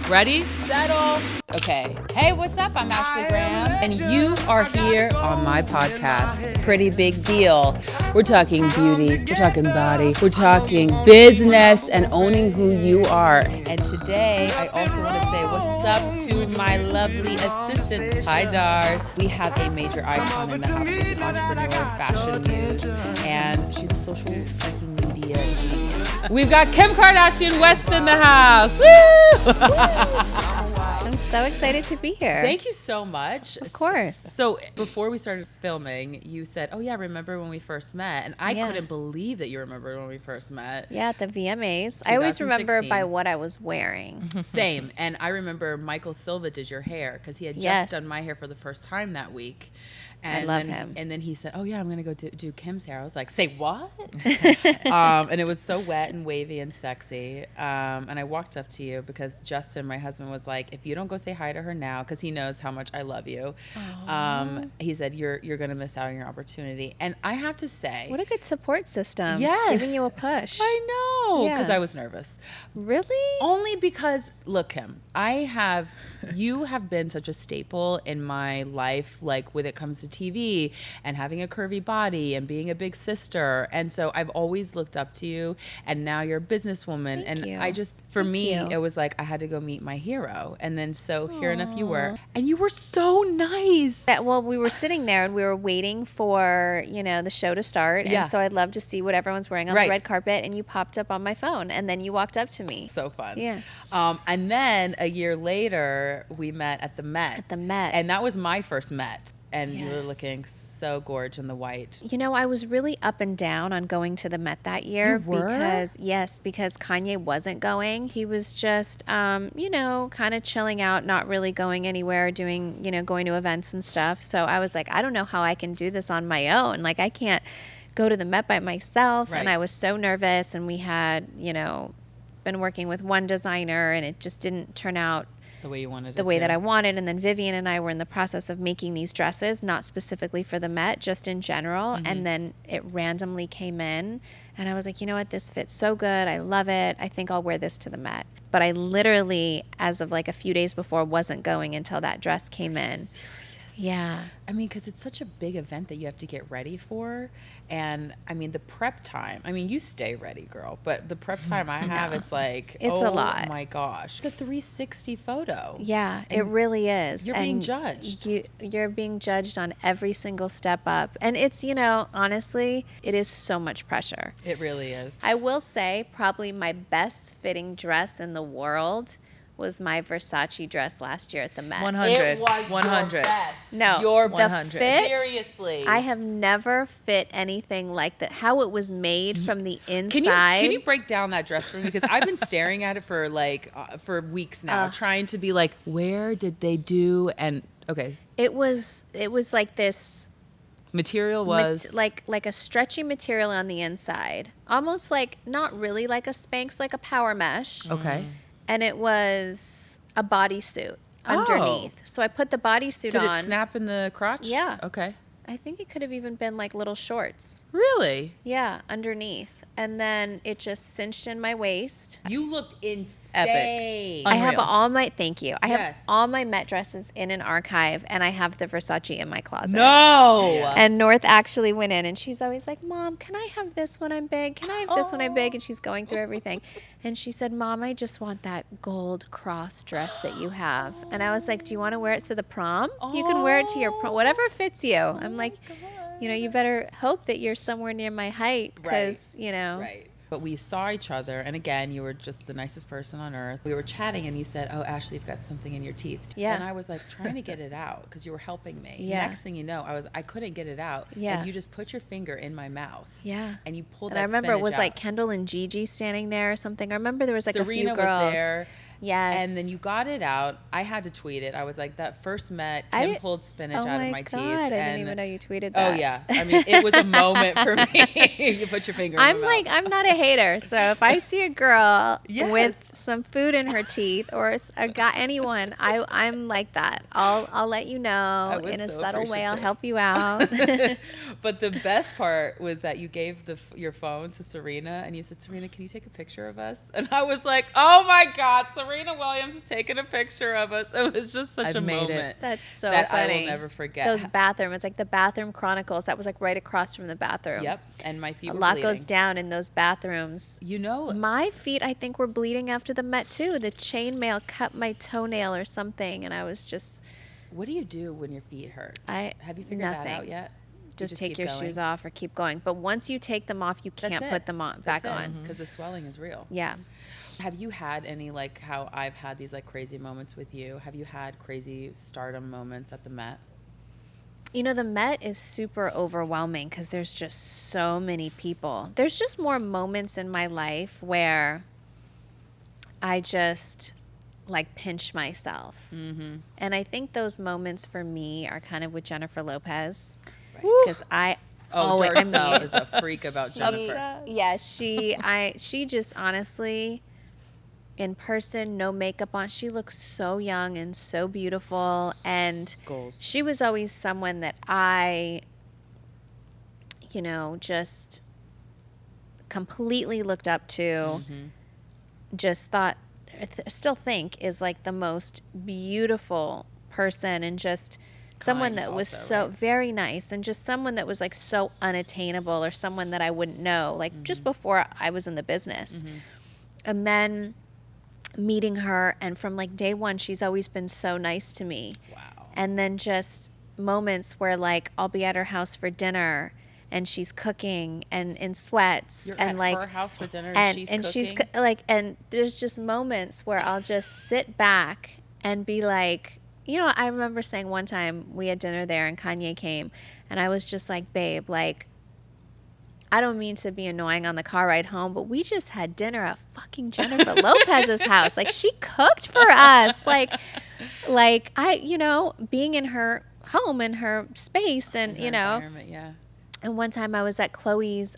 Ready? Settle. Okay. Hey, what's up? I'm Ashley Graham, and you are here on my podcast. Pretty big deal. We're talking beauty, we're talking body, we're talking business and owning who you are. And today, I also want to say what's up to my lovely assistant. Hi, Dars. We have a major icon in the house. She's an entrepreneur, fashion muse, and she's a social media genius. We've got Kim Kardashian West in the house. Woo! I'm so excited to be here. Thank you so much. Of course. So before we started filming, you said, oh yeah, remember when we first met? And I couldn't believe that you remembered when we first met. Yeah, at the VMAs. I always remember by what I was wearing. Same. And I remember Michael Silva did your hair because he had just done my hair for the first time that week. And I love him. And then he said, oh, yeah, I'm going to go do Kim's hair. I was like, say what? And it was so wet and wavy and sexy. And I walked up to you because Justin, my husband, was like, if you don't go say hi to her now, because he knows how much I love you, he said, you're going to miss out on your opportunity. And I have to say. What a good support system. Yes. Giving you a push. I know. Because Yeah. I was nervous. Really? Only because, look, Kim, you have been such a staple in my life, like when it comes to TV and having a curvy body and being a big sister. And so I've always looked up to you, and now you're a businesswoman. Thank you. I just, for Thank me, you. it was like I had to go meet my hero. And then so here enough you were. And you were so nice. Well, we were sitting there and we were waiting for, the show to start. Yeah. And so I'd love to see what everyone's wearing on the red carpet. And you popped up on my phone and then you walked up to me. So fun. Yeah. And then a year later, we met at the Met. At the Met. And that was my first Met. And you were Yes. looking so gorgeous in the white. I was really up and down on going to the Met that year. You were? Because Kanye wasn't going. He was just, kind of chilling out, not really going anywhere, going to events and stuff. So I was like, I don't know how I can do this on my own. Like, I can't go to the Met by myself. Right. And I was so nervous. And we had, been working with one designer, and it just didn't turn out The way you wanted it the way to. that I wanted. And then Vivian and I were in the process of making these dresses, not specifically for the Met, just in general. Mm-hmm. And then it randomly came in and I was like, you know what, this fits so good. I love it. I think I'll wear this to the Met. But I literally, as of like a few days before, wasn't going until that dress came in. Serious? Yeah. I mean, because it's such a big event that you have to get ready for. And I mean, the prep time, you stay ready, girl, but the prep time I have is like, It's a lot. Oh my gosh. It's a 360 photo. Yeah, it really is. You're being judged. You're being judged on every single step up. And it's, honestly, it is so much pressure. It really is. I will say probably my best fitting dress in the world was my Versace dress last year at the Met. 100. It was 100. your best. No, Your the 100. fit, Seriously. I have never fit anything like that. How it was made from the inside. Can you break down that dress for me? Because I've been staring at it for for weeks now, trying to be like, where did they do? And okay, It was like this material was like a stretchy material on the inside, almost like not really like a Spanx, like a power mesh. okay. And it was a bodysuit underneath. So I put the bodysuit Did on. it snap in the crotch? Yeah. Okay. I think it could have even been like little shorts. Really? Yeah, underneath. And then it just cinched in my waist. You looked insane. I have Unreal. all my, thank you. I have Yes. all my Met dresses in an archive, and I have the Versace in my closet. No. And North actually went in, and she's always like, Mom, can I have this when I'm big? Can I have this when I'm big? And she's going through everything. And she said, Mom, I just want that gold cross dress that you have. And I was like, do you want to wear it to the prom? You can wear it to your prom, whatever fits you. I'm like, you better hope that you're somewhere near my height because, Right. But we saw each other, and again, you were just the nicest person on earth. We were chatting, and you said, oh, Ashley, you've got something in your teeth. Yeah. And I was like trying to get it out because you were helping me. Yeah. Next thing you know, I couldn't get it out. Yeah. And you just put your finger in my mouth. Yeah. And you pulled And that I remember it was spinach like out. Kendall and Gigi standing there or something. I remember there was like Serena a few girls. was there. Yes. And then you got it out. I had to tweet it. I was like, that first Met, I Kim did- pulled spinach oh out my of my teeth. God, I didn't and even know you tweeted Oh, that. yeah. I mean, it was a moment for me. You put your finger in I'm my like, mouth. I'm not a hater. So if I see a girl Yes. with some food in her teeth or a guy, anyone, I'm like that. I'll let you know was in a so subtle way. I'll appreciative. help you out. But the best part was that you gave your phone to Serena, and you said, Serena, can you take a picture of us? And I was like, oh my God, Serena. Serena Williams is taking a picture of us. It was just such a moment. That's so that funny. I will never forget. Those bathroom, it's like the bathroom chronicles. That was like right across from the bathroom. Yep, and my feet a were lot bleeding. goes down in those bathrooms. You know, my feet, I think, were bleeding after the Met too. The chainmail cut my toenail or something, and I was just. What do you do when your feet hurt? Have you figured nothing. that out yet? Just take your shoes off or keep going. But once you take them off, you can't put them back on. Because the swelling is real. Yeah. Have you had any, like how I've had these like crazy moments with you? Have you had crazy stardom moments at the Met? You know, the Met is super overwhelming because there's just so many people. There's just more moments in my life where I just like pinch myself. Mm-hmm. And I think those moments for me are kind of with Jennifer Lopez. Because Darcel is a freak about Jennifer. Yeah, she just honestly, in person, no makeup on, she looks so young and so beautiful. And Goals. She was always someone that I, just completely looked up to. Mm-hmm. Just thought, still think is like the most beautiful person, and just someone that was so very nice, and just someone that was like so unattainable, or someone that I wouldn't know, like just before I was in the business. And then meeting her, and from like day one, she's always been so nice to me. Wow. And then just moments where like I'll be at her house for dinner, and she's cooking and in sweats. You're and at like her house for dinner, and she's cooking? And there's just moments where I'll just sit back and be like, I remember saying one time we had dinner there and Kanye came, and I was just like, babe, like, I don't mean to be annoying on the car ride home, but we just had dinner at fucking Jennifer Lopez's house. Like, she cooked for us. Like I, being in her home, in her space, and, environment, yeah. And one time I was at Chloe's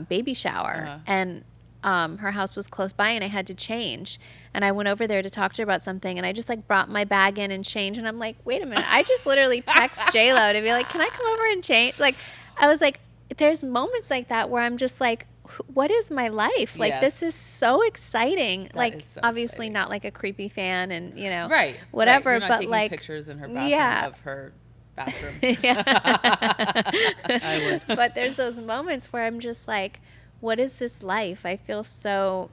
baby shower, and her house was close by, and I had to change. And I went over there to talk to her about something, and I just like brought my bag in and changed. And I'm like, wait a minute, I just literally text J-Lo to be like, can I come over and change? Like, I was like, there's moments like that where I'm just like, what is my life? Like, this is so exciting. That like, so obviously exciting. Not like a creepy fan, and right, whatever. Right. You're not but taking like pictures in her bathroom of her bathroom. Yeah. I would. But there's those moments where I'm just like, what is this life? I feel so,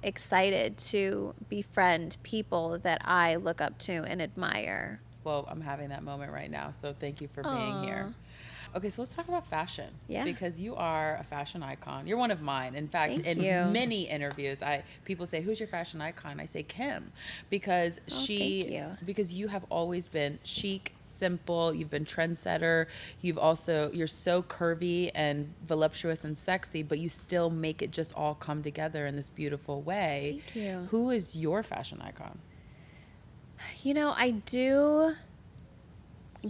excited to befriend people that I look up to and admire. Well, I'm having that moment right now, so thank you for being here. Okay, so let's talk about fashion. Yeah. Because you are a fashion icon. You're one of mine. In fact, Thank in you. many interviews, people say, "Who's your fashion icon?" I say Kim, because because you have always been chic, simple. You've been trendsetter. You're so curvy and voluptuous and sexy, but you still make it just all come together in this beautiful way. Thank you. Who is your fashion icon? I do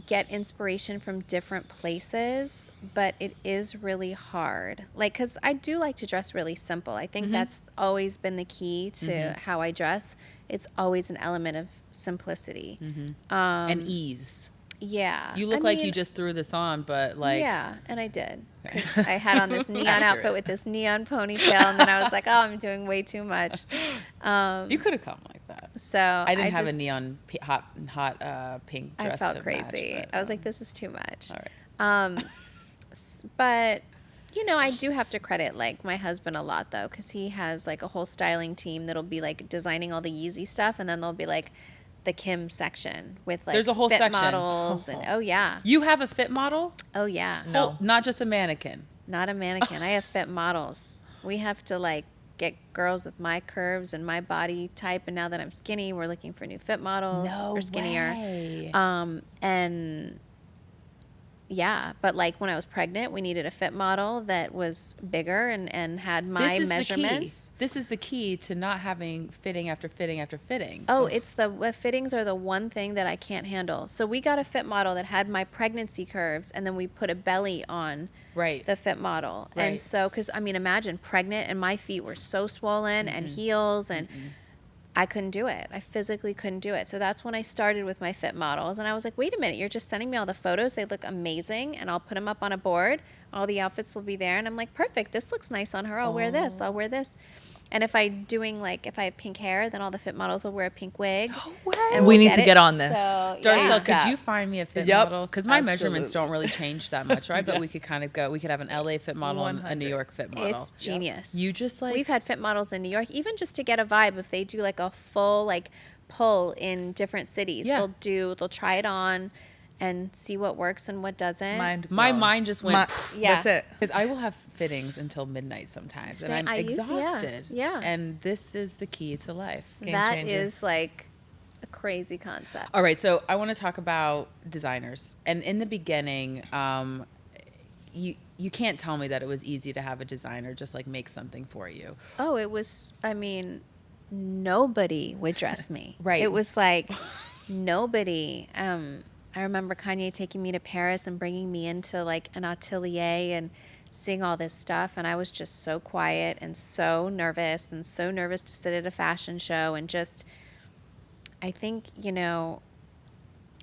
get inspiration from different places, but it is really hard. Like, because I do like to dress really simple. I think that's always been the key to how I dress. It's always an element of simplicity. And ease. Yeah. You look like you just threw this on, but like... Yeah, and I did. Because I had on this neon outfit with this neon ponytail, and then I was like, oh, I'm doing way too much. You could have come like that. So I didn't have a neon hot pink dress. I felt crazy. Match, but, I was like, this is too much. All right. But, I do have to credit, like, my husband a lot, though, because he has, like, a whole styling team that'll be, like, designing all the Yeezy stuff, and then there'll be, like, the Kim section with, like, there's a whole fit section. models. And, oh, yeah. You have a fit model? Oh, yeah. No. Not just a mannequin. Not a mannequin. I have fit models. We have to, like, get girls with my curves and my body type, and now that I'm skinny, we're looking for new fit models or skinnier. Way. And yeah, but like when I was pregnant, we needed a fit model that was bigger and had my measurements. This is the key to not having fitting after fitting after fitting. Oh, it's the fittings are the one thing that I can't handle. So we got a fit model that had my pregnancy curves, and then we put a belly on the fit model. Right. And so, because I mean, imagine pregnant and my feet were so swollen and heels, and I couldn't do it. I physically couldn't do it. So that's when I started with my fit models. And I was like, wait a minute, you're just sending me all the photos. They look amazing. And I'll put them up on a board. All the outfits will be there. And I'm like, perfect. This looks nice on her. I'll wear this. I'll wear this. And if I have pink hair, then all the fit models will wear a pink wig. No way. And We we'll need to get on this. So, Darcel, yeah. could you find me a fit Yep. model? Because my measurements Absolutely. don't really change that much, right? But we could Yes. kind of go. We could have an LA fit model and a 100. New York fit model. It's genius. You just like We've had fit models in New York, even just to get a vibe. If they do like a full like pull in different cities, Yeah. they'll try it on and see what works and what doesn't. my blown. mind just went. Yeah. That's it. Because I will have fittings until midnight sometimes, and I'm I use- yeah, exhausted. yeah. And this is the key to life. Game That changer. is like a crazy concept. All right, so I want to talk about designers. And in the beginning, you can't tell me that it was easy to have a designer just like make something for you. Oh, it was, I mean, nobody would dress me. Right. It was like nobody. I remember Kanye taking me to Paris and bringing me into like an atelier and seeing all this stuff. And I was just so quiet and so nervous to sit at a fashion show. And just, I think,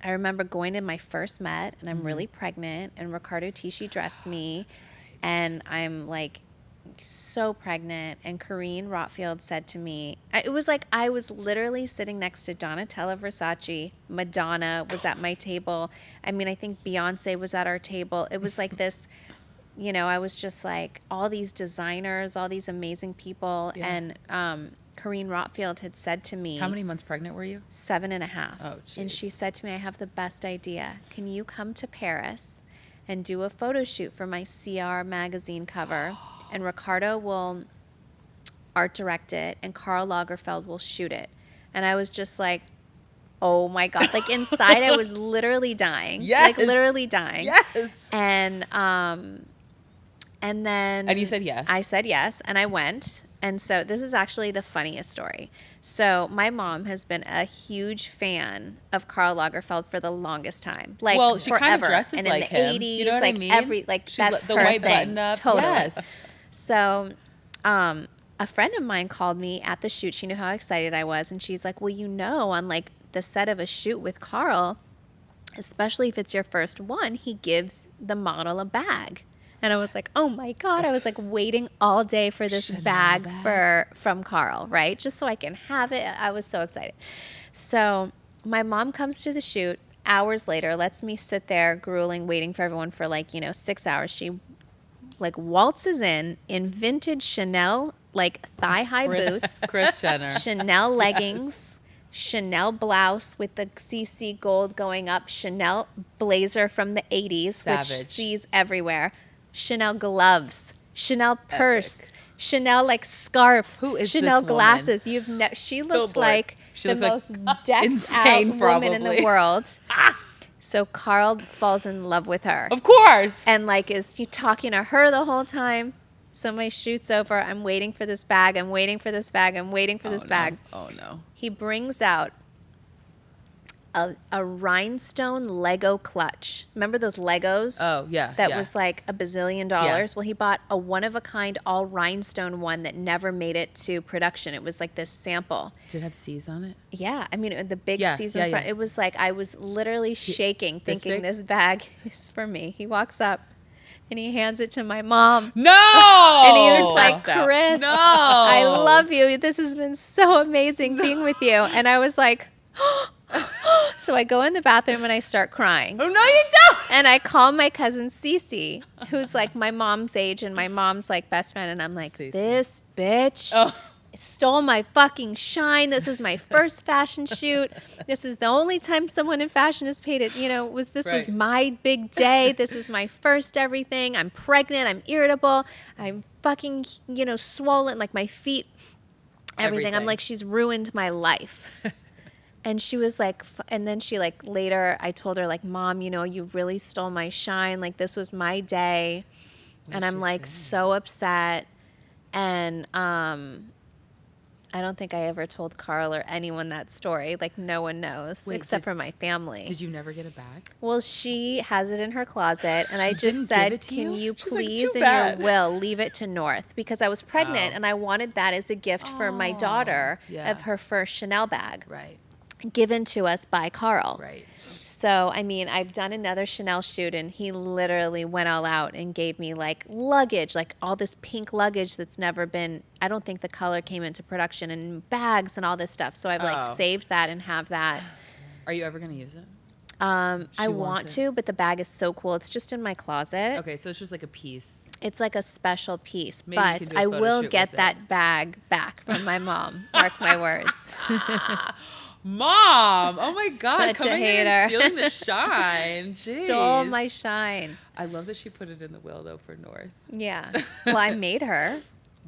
I remember going to my first Met and I'm really pregnant and Riccardo Tisci dressed me. And I'm like so pregnant, and Karine Rotfield said to me, it was like I was literally sitting next to Donatella Versace, Madonna was at my table. I mean, I think Beyonce was at our table. It was like this, I was just like all these designers, all these amazing people. Yeah. And Karine Rotfield had said to me, How many months pregnant were you? 7.5. Oh, and she jeez. said to me, I have the best idea. Can you come to Paris and do a photo shoot for my CR magazine cover? And Ricardo will art direct it, and Karl Lagerfeld will shoot it. And I was just like, oh my God. Like inside, I was literally dying. Yes. Like literally dying. Yes. And then. And you said yes. I said yes, and I went. And so this is actually the funniest story. So my mom has been a huge fan of Karl Lagerfeld for the longest time, like Well, she kind of forever. dresses and like in the him. 80s, You know what I like mean? that's the her white thing. button up. Totally. Yes. So, a friend of mine called me at the shoot. She knew how excited I was, and she's like, "Well, on like the set of a shoot with Karl, especially if it's your first one, he gives the model a bag." And I was like, "Oh my God!" I was like waiting all day for this bag from Karl, right? Just so I can have it. I was so excited. So my mom comes to the shoot hours later, lets me sit there grueling, waiting for everyone for 6 hours. She like waltzes in vintage Chanel like thigh-high boots, Kris Jenner. Chanel leggings, Chanel blouse with the CC gold going up, Chanel blazer from the 80s, Savage. which sees everywhere, Chanel gloves, Chanel purse, Chanel like scarf, Who is Chanel this woman? glasses. She looks Billboard. like She the looks most like decked out insane, woman in the probably. world. So Karl falls in love with her. Of course. And is you talking to her the whole time. So my shoot's over. I'm waiting for this bag. I'm waiting for this bag. I'm waiting for this bag. Oh no. He brings out a rhinestone Lego clutch. Remember those Legos? Oh yeah. That yeah. was like $1 bazillion. Yeah. Well, he bought a one-of-a-kind all rhinestone one that never made it to production. It was like this sample. Did it have C's on it? Yeah, I mean the big Yeah, season yeah, front. yeah. It was like I was literally shaking, this thinking big? this bag is for me. He walks up and he hands it to my mom. No. And he was like, Passed out. Chris, No. I love you. This has been so amazing being with you. And I was like, so I go in the bathroom and I start crying. Oh no, you don't. And I call my cousin Cece, who's like my mom's age and my mom's like best friend. And I'm like, Cece. this bitch Oh. stole my fucking shine. This is my first fashion shoot. This is the only time someone in fashion has paid it. Was Right. my big day. This is my first everything. I'm pregnant. I'm irritable. I'm fucking, swollen. Like my feet, everything. I'm Everything. like, she's ruined my life. And she was like, and then she later I told her Mom, you really stole my shine. Like this was my day. And I'm like so upset. And, I don't think I ever told Karl or anyone that story. Like no one knows except for my family. Did you never get it back? Well, she has it in her closet, and I She just didn't said, give it to "Can you?" you She's like, please, "Too in bad." your will, leave it to North?" Because I was pregnant, Oh. and I wanted that as a gift for my daughter Yeah. of her first Chanel bag. Right. given to us by Carl. Right. So, I mean, I've done another Chanel shoot, and he literally went all out and gave me like luggage, like all this pink luggage that's never been, I don't think the color came into production, and bags and all this stuff. So I've like saved that and have that. Are you ever going to use it? I want to, but the bag is so cool. It's just in my closet. Okay, so it's just like a piece. It's like a special piece, Maybe you can but do a I photo will shoot get with that it. bag back from my mom. Mark my words. Mom! Oh my God! Such a coming in and hater. stealing the shine. Stole Jeez. my shine. I love that she put it in the will though for North. Yeah. Well, I made her.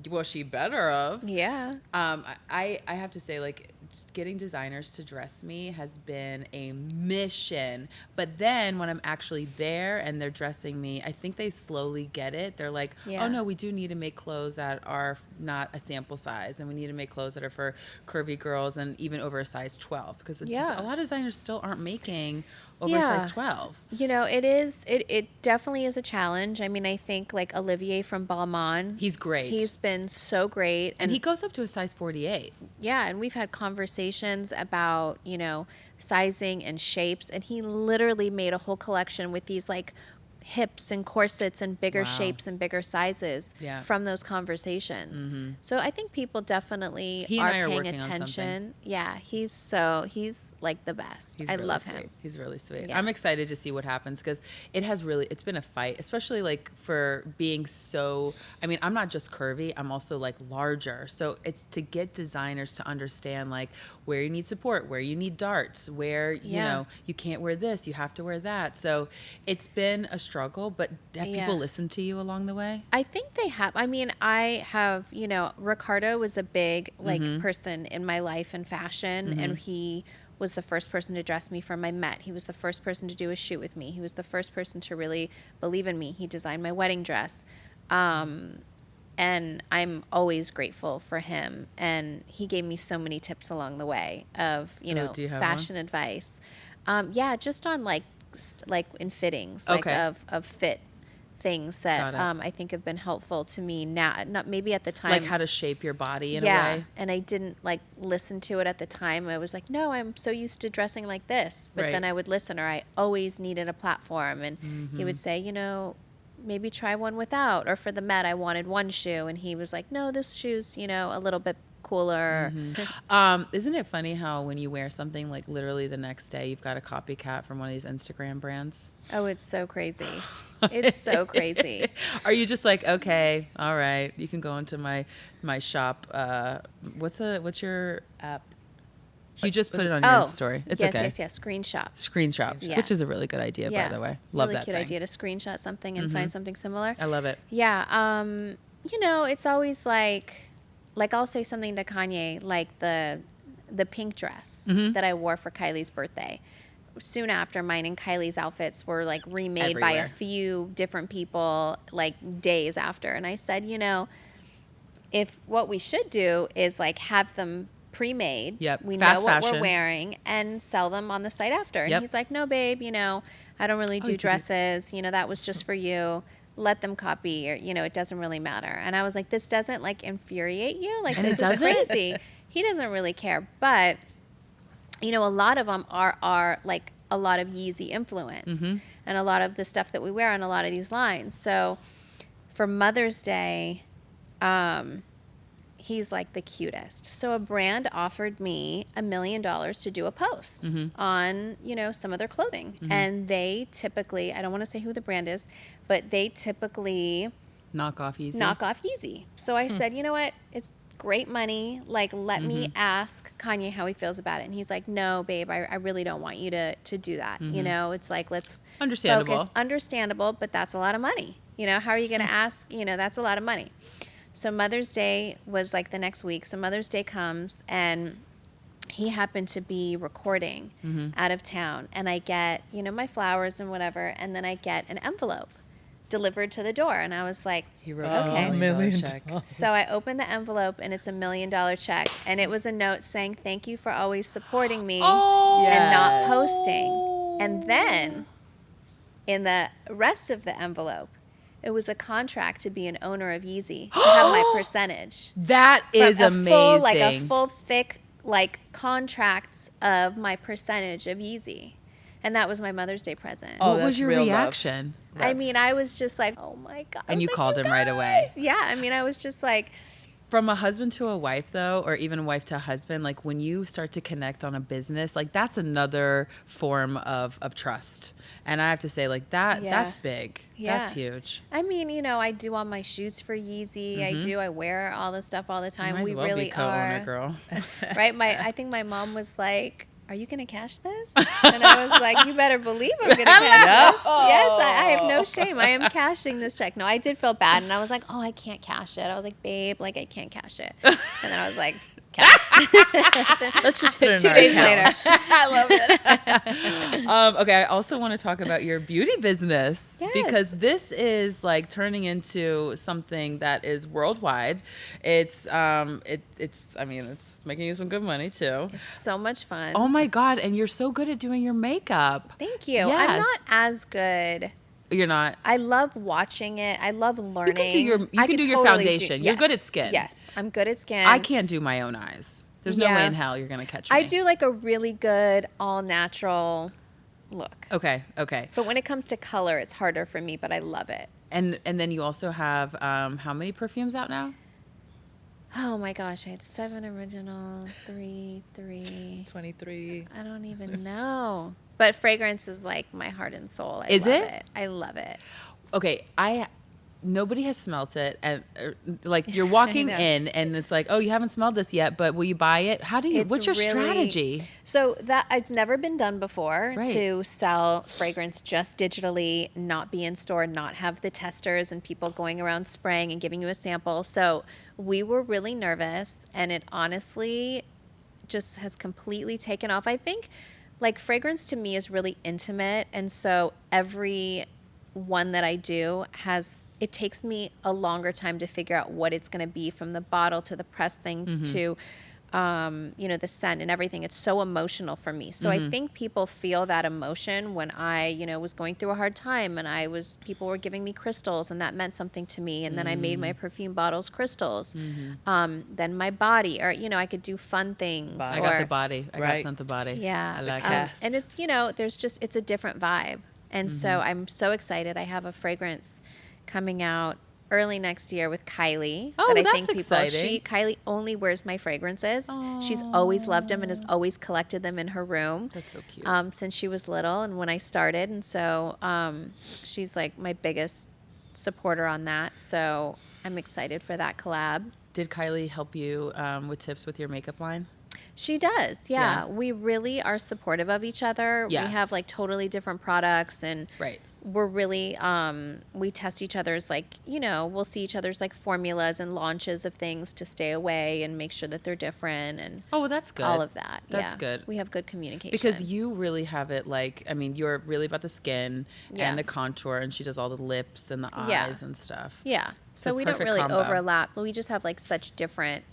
Well, she better have. Yeah. I have to say, like, getting designers to dress me has been a mission. But then when I'm actually there and they're dressing me, I think they slowly get it. They're like, Yeah. oh no, we do need to make clothes that are not a sample size, and we need to make clothes that are for curvy girls and even over a size 12, because a lot of designers still aren't making over a size 12. You know, it definitely is a challenge. I mean, I think like Olivier from Balmain. He's great. He's been so great. And he goes up to a size 48. Yeah, and we've had conversations about, you know, sizing and shapes, and he literally made a whole collection with these like hips and corsets and bigger shapes and bigger sizes from those conversations. Mm-hmm. So I think people definitely are paying attention. Yeah, he's like the best. I really love sweet. him. He's really sweet. Yeah. I'm excited to see what happens, because it's been a fight, especially like for being so, I mean, I'm not just curvy, I'm also like larger. So it's to get designers to understand like where you need support, where you need darts, where, you know, you can't wear this, you have to wear that. So it's been a struggle, but have people listened to you along the way? I think they have. I mean, I have, you know, Ricardo was a big like person in my life in fashion, and he was the first person to dress me for my Met. He was the first person to do a shoot with me. He was the first person to really believe in me. He designed my wedding dress. And I'm always grateful for him. And he gave me so many tips along the way of, you know, fashion advice. Yeah, just on like in fittings, like of fit things that I think have been helpful to me now. Not maybe at the time, like how to shape your body in a way. And I didn't like listen to it at the time. I was like, no, I'm so used to dressing like this. But then I would listen, or I always needed a platform, and he would say, you know, maybe try one without. Or for the Met, I wanted one shoe, and he was like, no, this shoe's, you know, a little bit cooler. Isn't it funny how when you wear something, like literally the next day you've got a copycat from one of these Instagram brands? Oh, it's so crazy. It's so crazy. Are you just like, okay, all right, you can go into my shop. What's your app? You just put it on your story. It's okay. Yes. Screenshot. Screenshot, which is a really good idea, by the way. Love really that cute thing. idea to screenshot something and find something similar. I love it. Yeah. You know, it's always like I'll say something to Kanye, like the pink dress that I wore for Kylie's birthday. Soon after, mine and Kylie's outfits were like remade by a few different people, like days after. And I said, you know, if what we should do is like have them pre-made, we know what we're wearing, and sell them on the site after. And he's like, no, babe, you know, I don't really do dresses. You know, that was just for you. Let them copy, or, you know, it doesn't really matter. And I was like, this doesn't like infuriate you? Like, this is crazy. He doesn't really care. But, you know, a lot of them are like a lot of Yeezy influence and a lot of the stuff that we wear on a lot of these lines. So for Mother's Day, he's like the cutest. So a brand offered me $1 million to do a post on, you know, some of their clothing. And they typically, I don't want to say who the brand is, but they typically knock off Yeezy. So I said, you know what? It's great money. Like, let me ask Kanye how he feels about it. And he's like, no, babe, I really don't want you to do that. You know, it's like, let's focus. Understandable, but that's a lot of money. You know, how are you going to ask? You know, that's a lot of money. So Mother's Day was like the next week. So Mother's Day comes, and he happened to be recording out of town. And I get, you know, my flowers and whatever. And then I get an envelope delivered to the door. And I was like, he wrote okay. $1 million check. So I opened the envelope, and it's $1 million check. And it was a note saying, thank you for always supporting me and not posting. And then in the rest of the envelope, it was a contract to be an owner of Yeezy, to have my percentage. That is amazing. A full thick like contracts of my percentage of Yeezy. And that was my Mother's Day present. Oh, What was that's your real love. reaction? I mean, I was just like, oh my God. I And was you like, called him right away. guys. Yeah. I mean, I was just like, From a husband to a wife, though, or even a wife to a husband, like when you start to connect on a business, like that's another form of trust. And I have to say, like that's big. Yeah. That's huge. I mean, you know, I do all my shoots for Yeezy. I wear all the stuff all the time. You might We as well really be co-owner, are. girl. Right? I think my mom was like, are you going to cash this? And I was like, you better believe I'm going to cash this. Yes, I have no shame. I am cashing this check. No, I did feel bad. And I was like, oh, I can't cash it. I was like, babe, like I can't cash it. And then I was like, cashed. Let's just put it in 2 our days account. later. I love it. Okay, I also want to talk about your beauty business because this is like turning into something that is worldwide. It's I mean, it's making you some good money too. It's so much fun. Oh my God, and you're so good at doing your makeup. Thank you. Yes. I'm not as good. You're not. I love watching it. I love learning. You can do your foundation. You're good at skin. Yes, I'm good at skin. I can't do my own eyes. There's no way Yeah. in hell you're gonna catch me. I do like a really good all natural look. Okay. But when it comes to color, it's harder for me, but I love it. And then you also have how many perfumes out now? Oh my gosh, I had 7 original, 3. 23. I don't even know. But fragrance is like my heart and soul. Is love it? I love it. Okay, nobody has smelt it, and like you're walking know. in and it's like, oh, you haven't smelled this yet, but will you buy it? How do you? It's What's your really- strategy? So that it's never been done before Right. to sell fragrance just digitally, not be in store, not have the testers and people going around spraying and giving you a sample. So we were really nervous, and it honestly just has completely taken off. I think like fragrance to me is really intimate, and so every one that I do it takes me a longer time to figure out what it's going to be, from the bottle to the press thing to the scent and everything. It's so emotional for me. So I think people feel that emotion when I, was going through a hard time, and people were giving me crystals, and that meant something to me. And then I made my perfume bottles crystals. Then my body, or, I could do fun things. I got the body. I got Right. sent the body. Yeah. I like it. And it's, it's a different vibe. And so I'm so excited. I have a fragrance coming out early next year with Kylie. Oh, that I that's think exciting. Kylie only wears my fragrances. She's always loved them and has always collected them in her room. That's so cute. Since she was little and when I started. And so she's like my biggest supporter on that. So I'm excited for that collab. Did Kylie help you with tips with your makeup line? She does, yeah. Yeah. We really are supportive of each other. Yes. We have like totally different products, and Right. we're really we test each other's we'll see each other's like formulas and launches of things to stay away and make sure that they're different, and Oh, well, that's good. all of that. That's yeah. good. We have good communication. Because you really have it you're really about the skin Yeah. and the contour, and she does all the lips and the Yeah. eyes and stuff. yeah. It's So a we don't perfect really combo. overlap. We just have like such different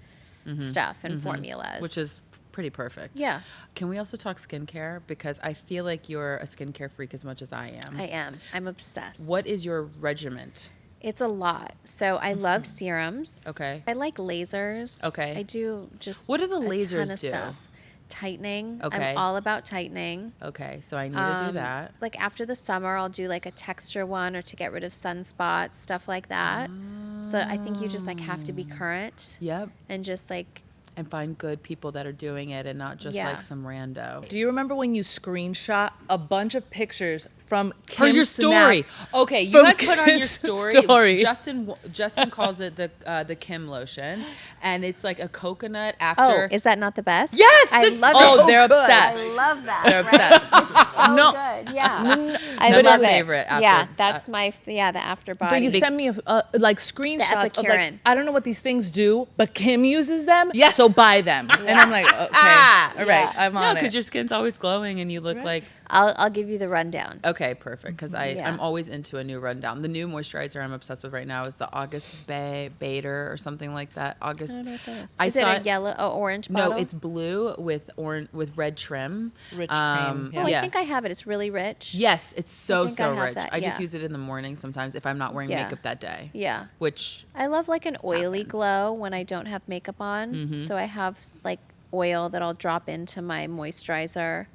stuff and formulas. Which is pretty perfect. Yeah. Can we also talk skincare? Because I feel like you're a skincare freak as much as I am. I am. I'm obsessed. What is your regiment? It's a lot. So I love serums. Okay. I like lasers. Okay. I do just What do the a lasers ton of do? stuff. Tightening. Okay. I'm all about tightening. Okay, so I need to do that. Like after the summer, I'll do like a texture one or to get rid of sunspots, stuff like that. So I think you just like have to be current Yep. and just like, And find good people that are doing it and not just Yeah. like some rando. Do you remember when you screenshot a bunch of pictures from For Kim's your story. Snap? Okay, you From had put on your Kim's story. story. Justin calls it the Kim lotion, and it's like a coconut oh, after. is that not the best? Yes, I it's love so it. they're good. obsessed. I love that. They're right? obsessed. So No. good. Yeah. I That's love our it. favorite after- yeah, that's the after body. But you sent me like screenshots of like, Epicurean. I don't know what these things do, but Kim uses them, Yeah. so buy them. And I'm like, okay, Ah. all right, Yeah. I'm No, on because it. your skin's always glowing and you look like. I'll give you the rundown. Okay, perfect. Because Yeah. I'm always into a new rundown. The new moisturizer I'm obsessed with right now is the August Bader or something like that. August. I don't know what that is. I Is it saw a yellow, orange bottle? No, it's blue with red trim. Rich cream, Oh, yeah. I think I have it. It's really rich. Yes, it's so think I have rich. that, I just yeah. use it in the morning sometimes if I'm not wearing Yeah. makeup that day. Yeah. Which I love like an oily Happens. glow when I don't have makeup on. So I have like oil that I'll drop into my moisturizer.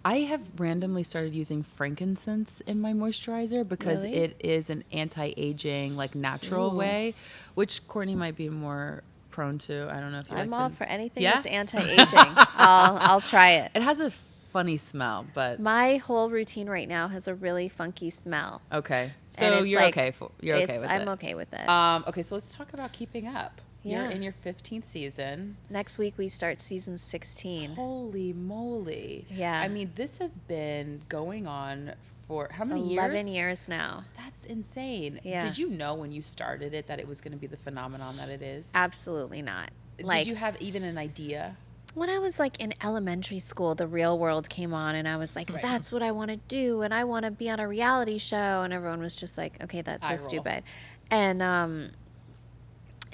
I have randomly started using frankincense in my moisturizer because Really? it is an anti-aging, like natural way, which Courtney might be more prone to. I don't know if you I'm like all the- for anything Yeah? that's anti-aging. I'll try it. It has a funny smell, but My whole routine right now has a really funky smell. okay. And So it's you're like- okay. You're okay with it. I'm okay with it. Okay, so let's talk about keeping up. You're Yeah. in your 15th season. Next week we start season 16. Holy moly. Yeah. I mean, this has been going on for how many 11 years? years now. That's insane. Yeah. Did you know when you started it that it was going to be the phenomenon that it is? Absolutely not. Did you have even an idea? When I was like in elementary school, The Real World came on, and I was like, Right. that's what I want to do, and I want to be on a reality show. And everyone was just like, okay, that's so Eye roll. stupid. And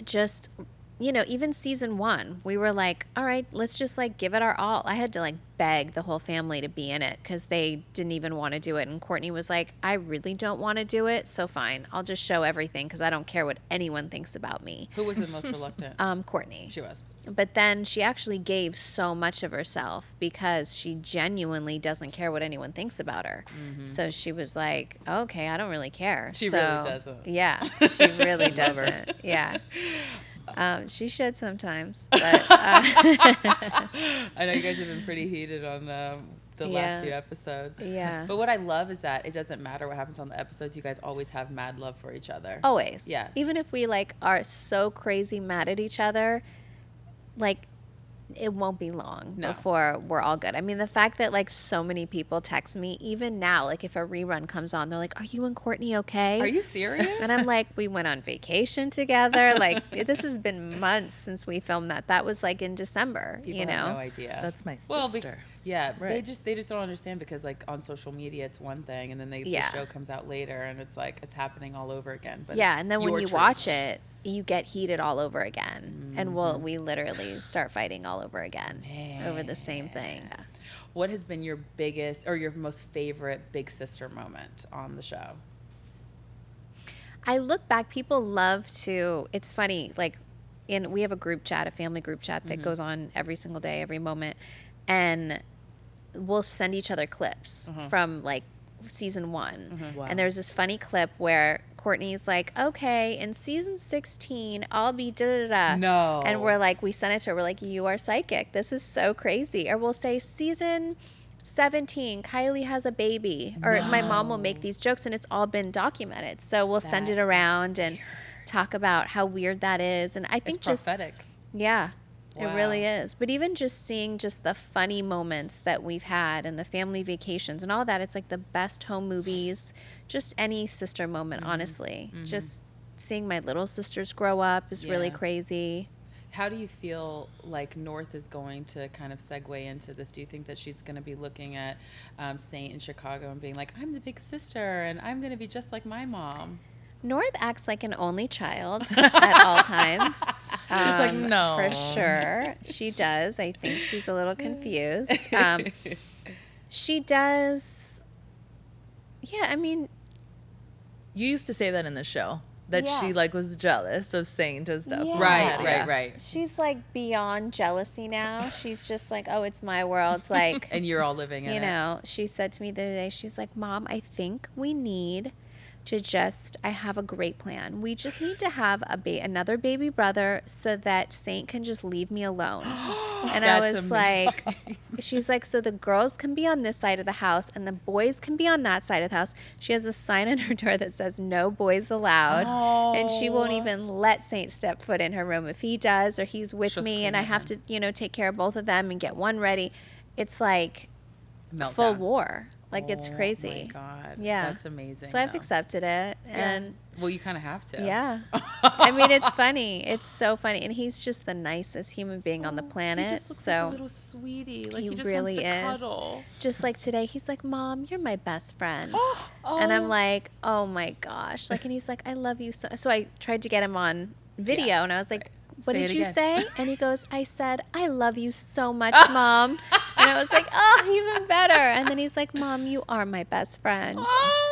just, you know, even season 1, we were like, all right, let's just like give it our all. I had to like beg the whole family to be in it because they didn't even want to do it. And Courtney was like, I really don't want to do it, so fine, I'll just show everything because I don't care what anyone thinks about me. Who was the most reluctant? Courtney. She was. But then she actually gave so much of herself because she genuinely doesn't care what anyone thinks about her. So she was like, okay, I don't really care. She So, really doesn't. Yeah, she really Love her. doesn't. Yeah. She should sometimes. But I know you guys have been pretty heated on the last Yeah. few episodes. Yeah. But what I love is that it doesn't matter what happens on the episodes. You guys always have mad love for each other. always. Yeah. Even if we like are so crazy mad at each other, like it won't be long No. before we're all good. I mean, the fact that like so many people text me, even now, like if a rerun comes on, they're like, are you and Courtney okay? Are you serious? And I'm like, we went on vacation together. Like this has been months since we filmed that. That was like in December, People you know? have no idea. That's my sister. Well, yeah, Right. they just don't understand because like on social media it's one thing and then Yeah. the show comes out later and it's like it's happening all over again. But Yeah, it's and then when your you truth. watch it, you get heated all over again. And Mm-hmm. we literally start fighting all over again over the same thing. What has been your biggest or your most favorite big sister moment on the show? I look back, people love to, it's funny, like we have a group chat, a family group chat that goes on every single day, every moment. And we'll send each other clips from like season 1. Wow. And there's this funny clip where Courtney's like, okay, in season 16, I'll be da-da-da. No. And we're like, we send it to her, we're like, you are psychic. This is so crazy. Or we'll say season 17, Kylie has a baby. Or my mom will make these jokes and it's all been documented. So we'll send it around and talk about how weird that is. And I think It's just, prophetic. yeah, it really Wow. is. But even just seeing just the funny moments that we've had and the family vacations and all that, it's like the best home movies, just any sister moment, honestly. Just seeing my little sisters grow up is really Yeah. crazy. How do you feel like North is going to kind of segue into this? Do you think that she's going to be looking at Saint in Chicago and being like, I'm the big sister and I'm going to be just like my mom? North acts like an only child at all times. She's like, "No." For sure. She does. I think she's a little confused. She does. Yeah, I mean, You used to say that in the show that Yeah. she like was jealous of Saint and stuff. Yeah. Right, Yeah. right. she's like beyond jealousy now. She's just like, oh, it's my world. It's like, And you're all living in you it. know, she said to me the other day, she's like, Mom, I think we need to just, I have a great plan. We just need to have another baby brother so that Saint can just leave me alone. And I That's was amazing. like, she's like, so the girls can be on this side of the house and the boys can be on that side of the house. She has a sign on her door that says no boys allowed. And she won't even let Saint step foot in her room. If he does or he's with She'll me scream and I at have him. to, you know, take care of both of them and get one ready, it's like Meltdown. full war. Like it's Oh crazy. my God. Yeah. That's amazing. So I've though. accepted it. And Well, you kind of have to. yeah. I mean, it's funny. It's so funny. And he's just the nicest human being on the He planet. just looks So like a little sweetie. Like he he just really wants to is. cuddle. just like today, he's like, Mom, you're my best friend. Oh. And I'm like, oh my gosh. Like, and he's like, I love you so. So I tried to get him on video Yeah. and I was like, what Say did it you again. say? And he goes, I said, I love you so much, Mom. And I was like, oh, even better. And then he's like, Mom, you are my best friend.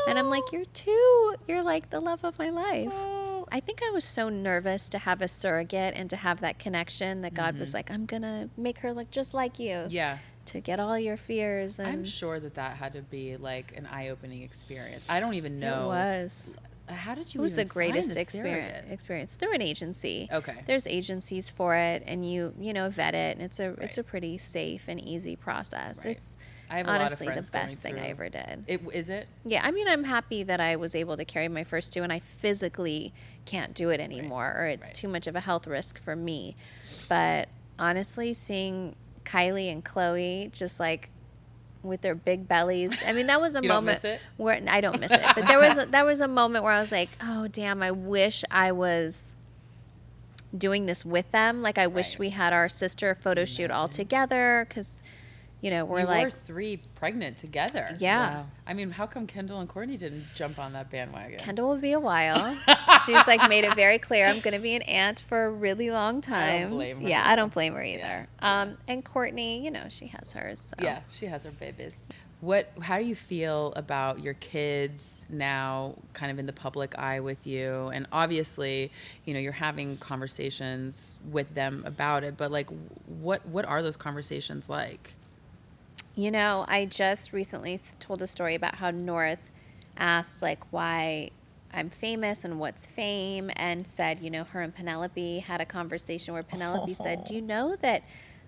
And I'm like, you're too. You're like the love of my life. Oh, I think I was so nervous to have a surrogate and to have that connection that God was like, I'm going to make her look just like you. Yeah. To get all your fears. And I'm sure that had to be like an eye-opening experience. I don't even know. It was. How did you? It was even the greatest find a surrogate? experience through an agency. Okay. There's agencies for it, and you vet it, and it's a pretty safe and easy process. Right. It's I have honestly a lot of the friends best thing going I through. ever did. Is it? Yeah, I mean, I'm happy that I was able to carry my first 2, and I physically can't do it anymore, or it's too much of a health risk for me. But honestly, seeing Kylie and Chloe just like with their big bellies, I mean, that was a You don't moment miss it? where I don't miss it, but there was a moment where I was like, oh damn, I wish I was doing this with them. Like I wish we had our sister photo shoot all together, because we're You like were 3 pregnant together. Yeah. Wow. I mean, how come Kendall and Courtney didn't jump on that bandwagon? Kendall will be a while. She's like made it very clear, I'm going to be an aunt for a really long time. I don't blame her. Yeah, I don't blame her either. And Courtney, she has hers. So. Yeah, she has her babies. How do you feel about your kids now kind of in the public eye with you? And obviously, you're having conversations with them about it, but like what are those conversations like? I just recently told a story about how North asked like why I'm famous and what's fame, and said, her and Penelope had a conversation where Penelope said, do you know that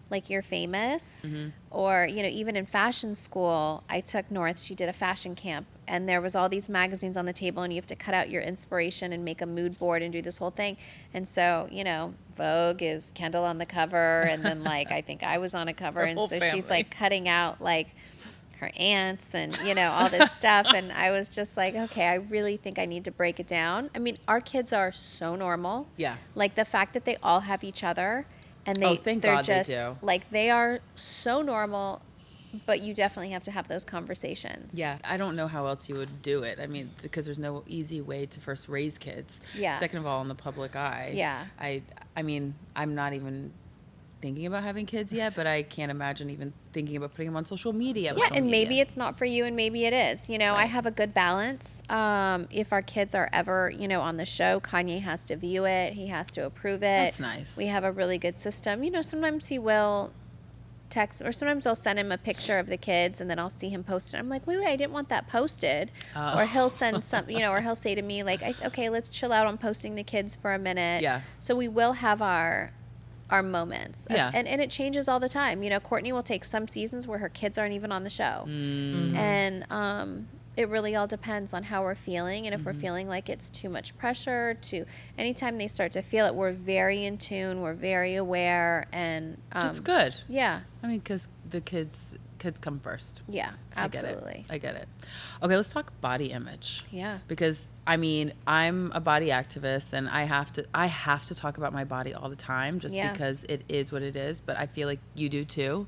like you're famous? Mm-hmm. Or, even in fashion school, I took North, she did a fashion camp, and there was all these magazines on the table, and you have to cut out your inspiration and make a mood board and do this whole thing. And so, Vogue is Kendall on the cover, and then like I think I was on a cover, and so family. she's like cutting out like her aunts and all this stuff, and I was just like, okay, I really think I need to break it down. I mean, our kids are so normal. Yeah. Like the fact that they all have each other, and thank they're God they just do. like, they are so normal, but you definitely have to have those conversations. Yeah, I don't know how else you would do it. I mean, because there's no easy way to first raise kids. Yeah. Second of all, in the public eye. Yeah. I mean, I'm not even thinking about having kids yet, but I can't imagine even thinking about putting them on social media. Yeah, and maybe it's not for you, and maybe it is. I have a good balance. If our kids are ever, on the show, Kanye has to view it. He has to approve it. That's nice. We have a really good system. Sometimes he will text, or sometimes I'll send him a picture of the kids, and then I'll see him post it. I'm like, wait, I didn't want that posted. Or he'll send some, or he'll say to me like, okay, let's chill out on posting the kids for a minute. Yeah. So we will have our moments. Yeah. And it changes all the time. Courtney will take some seasons where her kids aren't even on the show. Mm-hmm. And it really all depends on how we're feeling. And if we're feeling like it's too much pressure, anytime they start to feel it, we're very in tune, we're very aware. And That's good. Yeah. I mean, because the kids come first. Yeah, absolutely. I get it. Okay, let's talk body image. Yeah. Because I mean, I'm a body activist, and I have to talk about my body all the time, just because it is what it is. But I feel like you do too,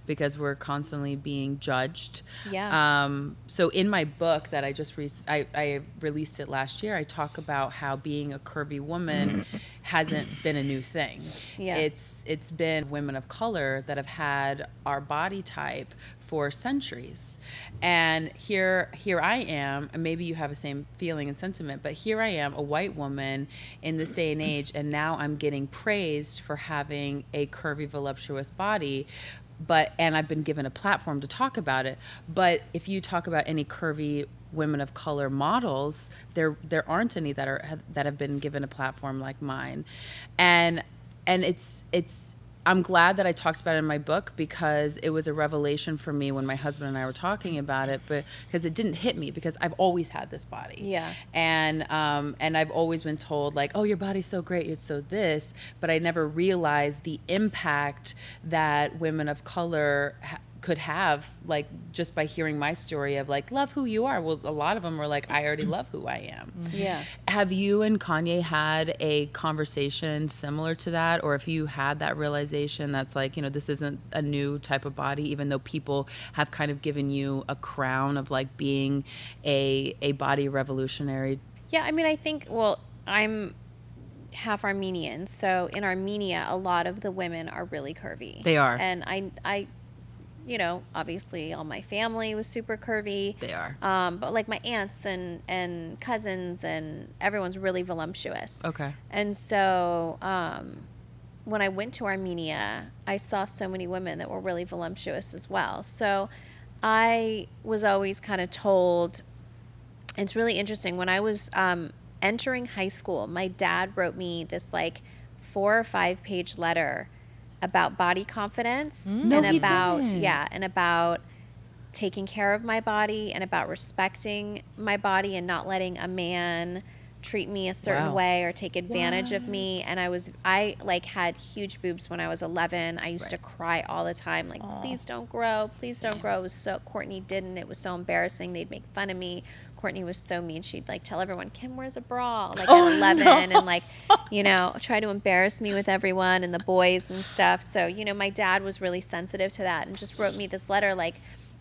because we're constantly being judged. Yeah. So in my book that I just I released it last year, I talk about how being a curvy woman hasn't been a new thing. Yeah. It's been women of color that have had our body type for centuries. And here I am, and maybe you have the same feeling and sentiment, but here I am, a white woman in this day and age, and now I'm getting praised for having a curvy, voluptuous body. And I've been given a platform to talk about it. But if you talk about any curvy women of color models, there aren't any that have been given a platform like mine. And it's I'm glad that I talked about it in my book, because it was a revelation for me when my husband and I were talking about it, but because it didn't hit me, because I've always had this body. Yeah. And I've always been told like, oh, your body's so great, it's so this, but I never realized the impact that women of color could have, like, just by hearing my story of like, love who you are. Well, a lot of them were like, I already love who I am. Yeah. Have you and Kanye had a conversation similar to that? Or if you had that realization that's like, this isn't a new type of body, even though people have kind of given you a crown of like being a body revolutionary? Yeah, I mean, I think, well, I'm half Armenian, so in Armenia, a lot of the women are really curvy. They are. And I you know, obviously all my family was super curvy. They are. But like my aunts and cousins and everyone's really voluptuous. Okay. And so when I went to Armenia, I saw so many women that were really voluptuous as well. So I was always kind of told, it's really interesting. When I was entering high school, my dad wrote me this like 4 or 5 page letter about body confidence No, and he about didn't. and about taking care of my body and about respecting my body and not letting a man treat me a certain Wow. way or take advantage of me. And I like had huge boobs when I was 11. I used to cry all the time, like, please don't grow, please don't grow. It was so, Courtney didn't. It was so embarrassing. They'd make fun of me. Courtney was so mean. She'd like tell everyone, Kim wears a bra, like at 11, and like, you know, try to embarrass me with everyone and the boys and stuff. So, you know, my dad was really sensitive to that and just wrote me this letter like,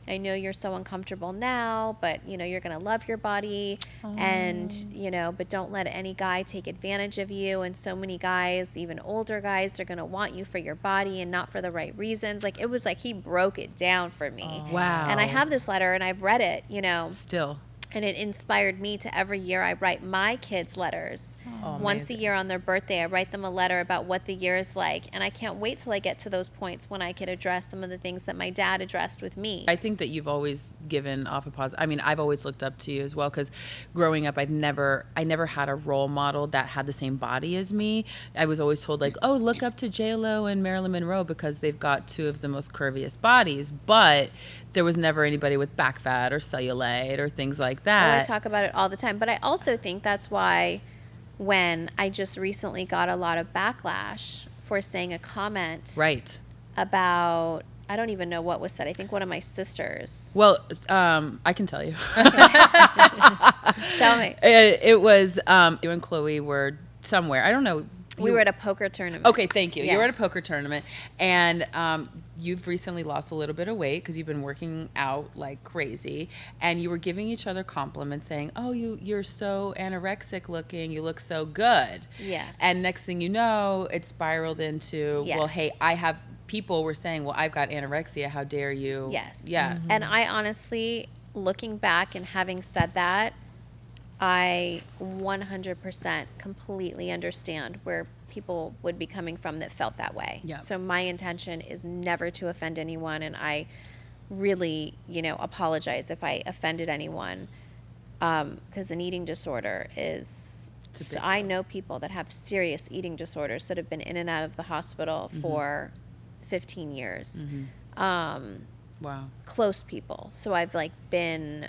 I know you're so uncomfortable now, but, you know, you're going to love your body and, you know, but don't let any guy take advantage of you. And so many guys, even older guys, they're going to want you for your body and not for the right reasons. Like, it was like he broke it down for me. Wow. And I have this letter and I've read it, you know. Still. And it inspired me to every year I write my kids letters. Once a year on their birthday, I write them a letter about what the year is like. And I can't wait till I get to those points when I could address some of the things that my dad addressed with me. I think that you've always given off a positive. I mean, I've always looked up to you as well because growing up, I never had a role model that had the same body as me. I was always told like, oh, look up to J-Lo and Marilyn Monroe because they've got 2 of the most curviest bodies. But there was never anybody with back fat or cellulite or things like that. I talk about it all the time. But I also think that's why when I just recently got a lot of backlash for saying a comment Right. about, I don't even know what was said. I think one of my sisters. Well, I can tell you. Tell me. It was you and Chloe were somewhere. I don't know. We were at a poker tournament. Okay, thank you. Yeah. You were at a poker tournament, and you've recently lost a little bit of weight because you've been working out like crazy, and you were giving each other compliments, saying, "Oh, you're so anorexic looking. You look so good." Yeah. And next thing you know, it spiraled into, Yes. well, hey, people were saying, well, I've got anorexia. How dare you? Yes. Yeah. And I honestly, looking back and having said that, I 100% completely understand where people would be coming from that felt that way. Yeah. So my intention is never to offend anyone, and I really, you know, apologize if I offended anyone, because an eating disorder is. So I know people that have serious eating disorders that have been in and out of the hospital for 15 years. Wow. Close people. So I've like been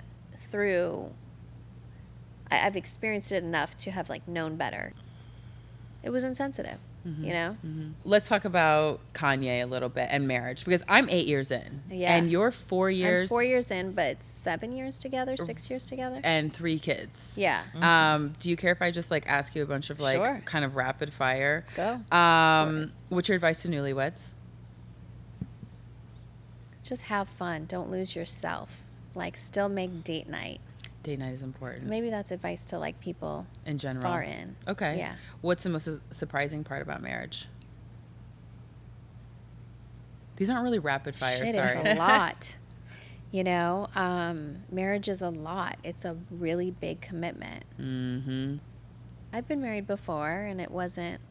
through. I've experienced it enough to have like known better. It was insensitive, you know? Let's talk about Kanye a little bit and marriage because I'm 8 years in. Yeah. And you're 4 years. I'm 4 years in, but 7 years together, 6 years together. And 3 kids. Yeah. Do you care if I just like ask you a bunch of like Sure. kind of rapid fire? Go. What's your advice to newlyweds? Just have fun. Don't lose yourself. Like, still make date night. Date night is important Maybe that's advice to like people in general. far in. Okay. Yeah. What's the most surprising part about marriage? These aren't really rapid fire. Shit, Sorry. it's a lot. You know, marriage is a lot. It's a really big commitment. Mm-hmm. I've been married before, and it wasn't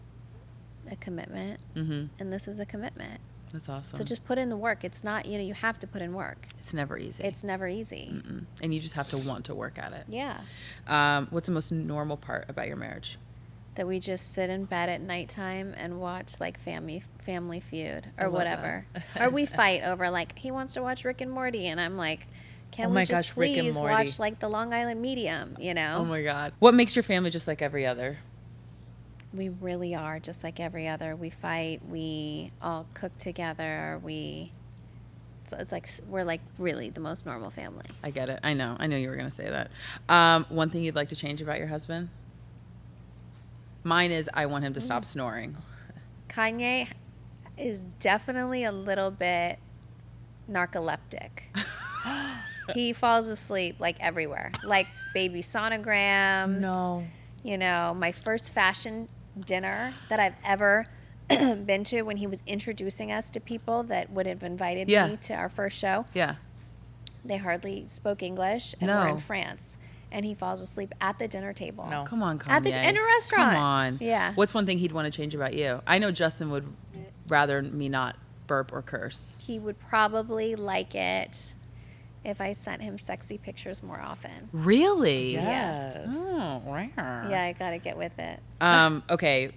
a commitment, Mm-hmm. and this is a commitment. That's awesome. So just put in the work. It's not, you know, you have to put in work. It's never easy. It's never easy. Mm-mm. And you just have to want to work at it. Yeah. What's the most normal part about your marriage? That we just sit in bed at nighttime and watch like Family Feud I or love whatever. Or we fight over like, he wants to watch Rick and Morty, and I'm like, can Oh we my just gosh, Rick and please Morty. watch like the Long Island Medium, you know? Oh my God. What makes your family just like every other? We really are just like every other. We fight. We all cook together. So it's like we're like really the most normal family. I get it. I know you were going to say that. One thing you'd like to change about your husband? Mine is I want him to stop snoring. Kanye is definitely a little bit narcoleptic. He falls asleep like everywhere, like baby sonograms. No. You know, my first fashion dinner that I've ever been to when he was introducing us to people that would have invited Yeah. me to our first show. Yeah. They hardly spoke English, and we're in France. And he falls asleep at the dinner table. No. Come on, Kanye. In a restaurant. Come on. Yeah. What's one thing he'd want to change about you? I know Justin would rather me not burp or curse. He would probably like it if I sent him sexy pictures more often. Really? Yes. Oh, wow. Yeah, I got to get with it. Okay.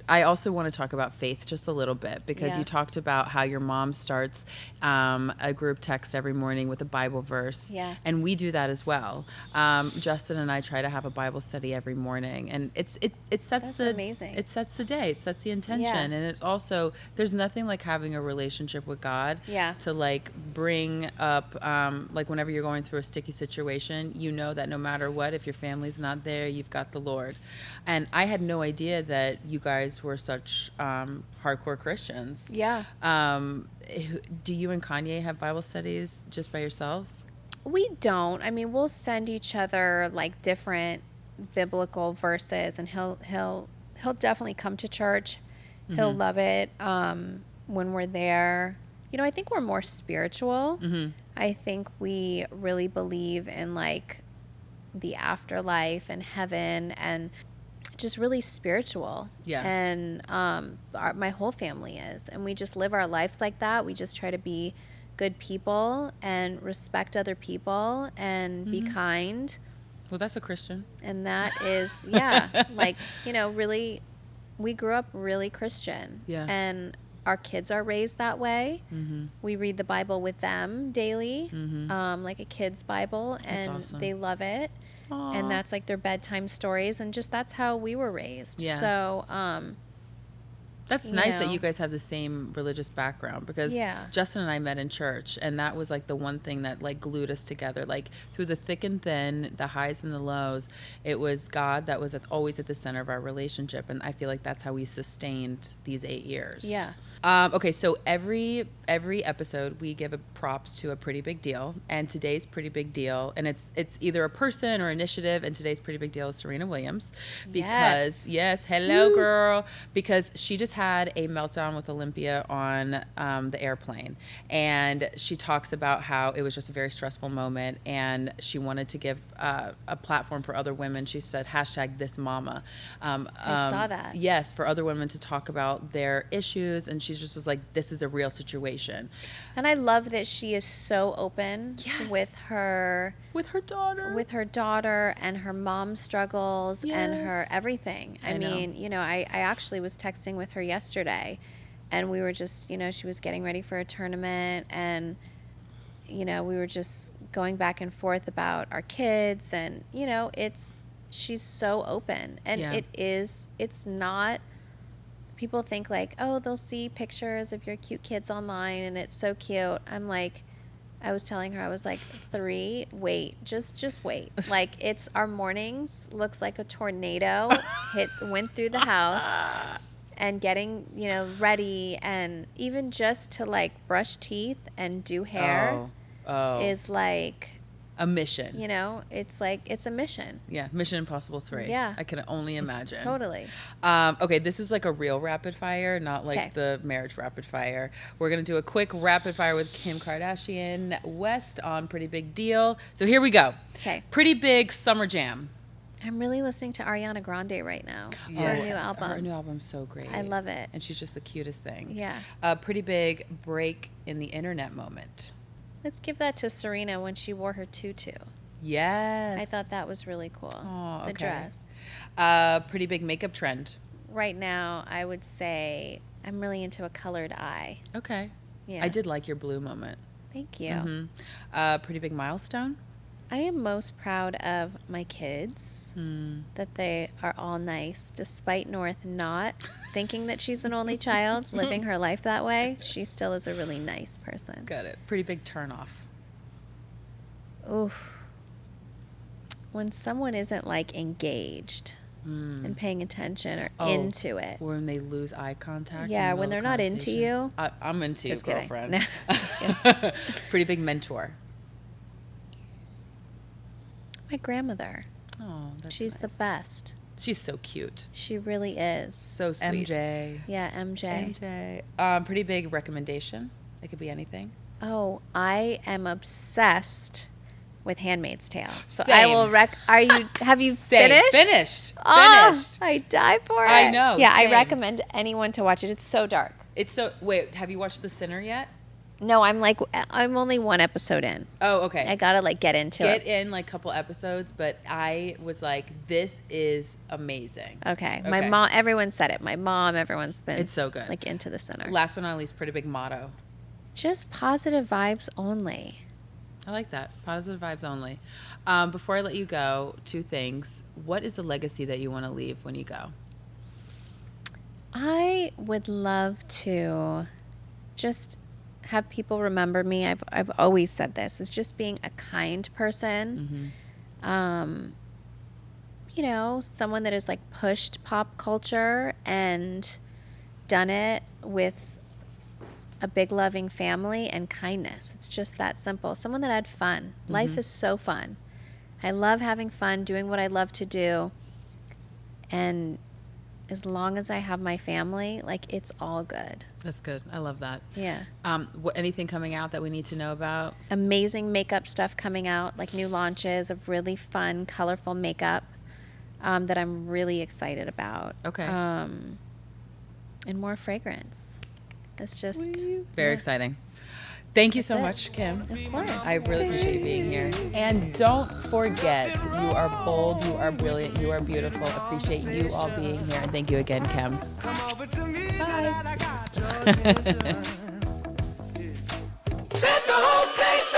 I also want to talk about faith just a little bit because Yeah. you talked about how your mom starts a group text every morning with a Bible verse. Yeah. And we do that as well. Justin and I try to have a Bible study every morning, and it sets That's the amazing. It sets the day. It sets the intention, Yeah. and it's also there's nothing like having a relationship with God. Yeah. To like bring up like whenever you're going through a sticky situation, you know that no matter what, if your family's not there, you've got the Lord. And I had no idea that you guys were such hardcore Christians. Yeah. Do you and Kanye have Bible studies just by yourselves? We don't. I mean, we'll send each other like different biblical verses, and he'll definitely come to church. He'll love it when we're there. You know, I think we're more spiritual. I think we really believe in like the afterlife and heaven and just really spiritual. Yeah. And my whole family is, and we just live our lives like that. We just try to be good people and respect other people and be kind. Well, that's a Christian. And that is, yeah, like, you know, really, we grew up really Christian. Yeah. And our kids are raised that way. We read the Bible with them daily, like a kid's Bible, and awesome. they love it. Aw. And that's like their bedtime stories, and just that's how we were raised. Yeah. So, That's you nice that know. you guys have the same religious background because Yeah. Justin and I met in church, and that was like the one thing that like glued us together. Like through the thick and thin, the highs and the lows, it was God that was always at the center of our relationship, and I feel like that's how we sustained these 8 years. Yeah. Okay, so every episode we give a props to a pretty big deal, and today's pretty big deal, and it's either a person or initiative, and today's pretty big deal is Serena Williams because hello girl, because she just had a meltdown with Olympia on the airplane, and she talks about how it was just a very stressful moment, and she wanted to give a platform for other women. She said #ThisMama. I saw that. Yes, for other women to talk about their issues, and she just was like, this is a real situation. And I love that she is so open Yes. with her daughter and her mom struggles and her Yes. everything. I know. mean, you know, I actually was texting with her yesterday, and we were just, you know, she was getting ready for a tournament, and, you know, we were just going back and forth about our kids, and, you know, she's so open, and Yeah. it's not, people think like, oh, they'll see pictures of your cute kids online and it's so cute. I'm like, I was telling her, I was like, 3, wait, just wait. Like, it's our mornings looks like a tornado went through the house, and getting, you know, ready, and even just to like brush teeth and do hair is like a mission. You know, it's like, it's a mission. Yeah, Mission Impossible 3. Yeah. I can only imagine. Totally. Okay, this is like a real rapid fire, not like Okay. the marriage rapid fire. We're going to do a quick rapid fire with Kim Kardashian West on Pretty Big Deal. So here we go. Okay. Pretty Big Summer Jam. I'm really listening to Ariana Grande right now. Yeah. Her new album. Her new album's so great. I love it. And she's just the cutest thing. Yeah. Pretty big break in the internet moment. Let's give that to Serena when she wore her tutu. Yes. I thought that was really cool. Oh, The okay. dress. Pretty big makeup trend. Right now, I would say I'm really into a colored eye. Okay. Yeah. I did like your blue moment. Thank you. Pretty big milestone. I am most proud of my kids, that they are all nice, despite North not thinking that she's an only child, living her life that way. She still is a really nice person. Got it. Pretty big turnoff. Oof. When someone isn't like engaged and paying attention or Oh, into it. When they lose eye contact. Yeah, in the when middle they're of not into conversation. you. I'm into Just you, kidding. girlfriend. No, just kidding. Pretty big mentor. My grandmother. Oh, that's She's the nice. best. She's so cute. She really is. So sweet. MJ. Yeah, MJ. MJ. Pretty big recommendation. It could be anything. Oh, I am obsessed with Handmaid's Tale. So Same. I will have you Same. finished? Finished. Oh, I die for it. I know, Yeah, same. I recommend anyone to watch it. It's so dark. It's so. Wait, have you watched The Sinner yet? No, I'm only one episode in. Oh, okay. I gotta get into Get it. in like a couple episodes, but I was like, this is amazing. Okay. My mom, everyone said it. My mom, everyone's been It's so good. into The Sinner. Last but not least, pretty big motto. Just positive vibes only. I like that. Positive vibes only. Before I let you go, 2 things. What is the legacy that you want to leave when you go? I would love to just have people remember me. I've always said this, is just being a kind person. You know, someone that has pushed pop culture and done it with a big loving family and kindness. It's just that simple. Someone that had fun. Life is so fun. I love having fun, doing what I love to do. And as long as I have my family, it's all good. That's good. I love that. Yeah. Anything coming out that we need to know about? Amazing makeup stuff coming out, new launches of really fun, colorful makeup that I'm really excited about. Okay. And more fragrance. It's just Very exciting. Thank you so it. much, Kim. Of course. I really appreciate you being here. And don't forget, you are bold, you are brilliant, you are beautiful. Appreciate you all being here. And thank you again, Kim. Bye. Set the whole place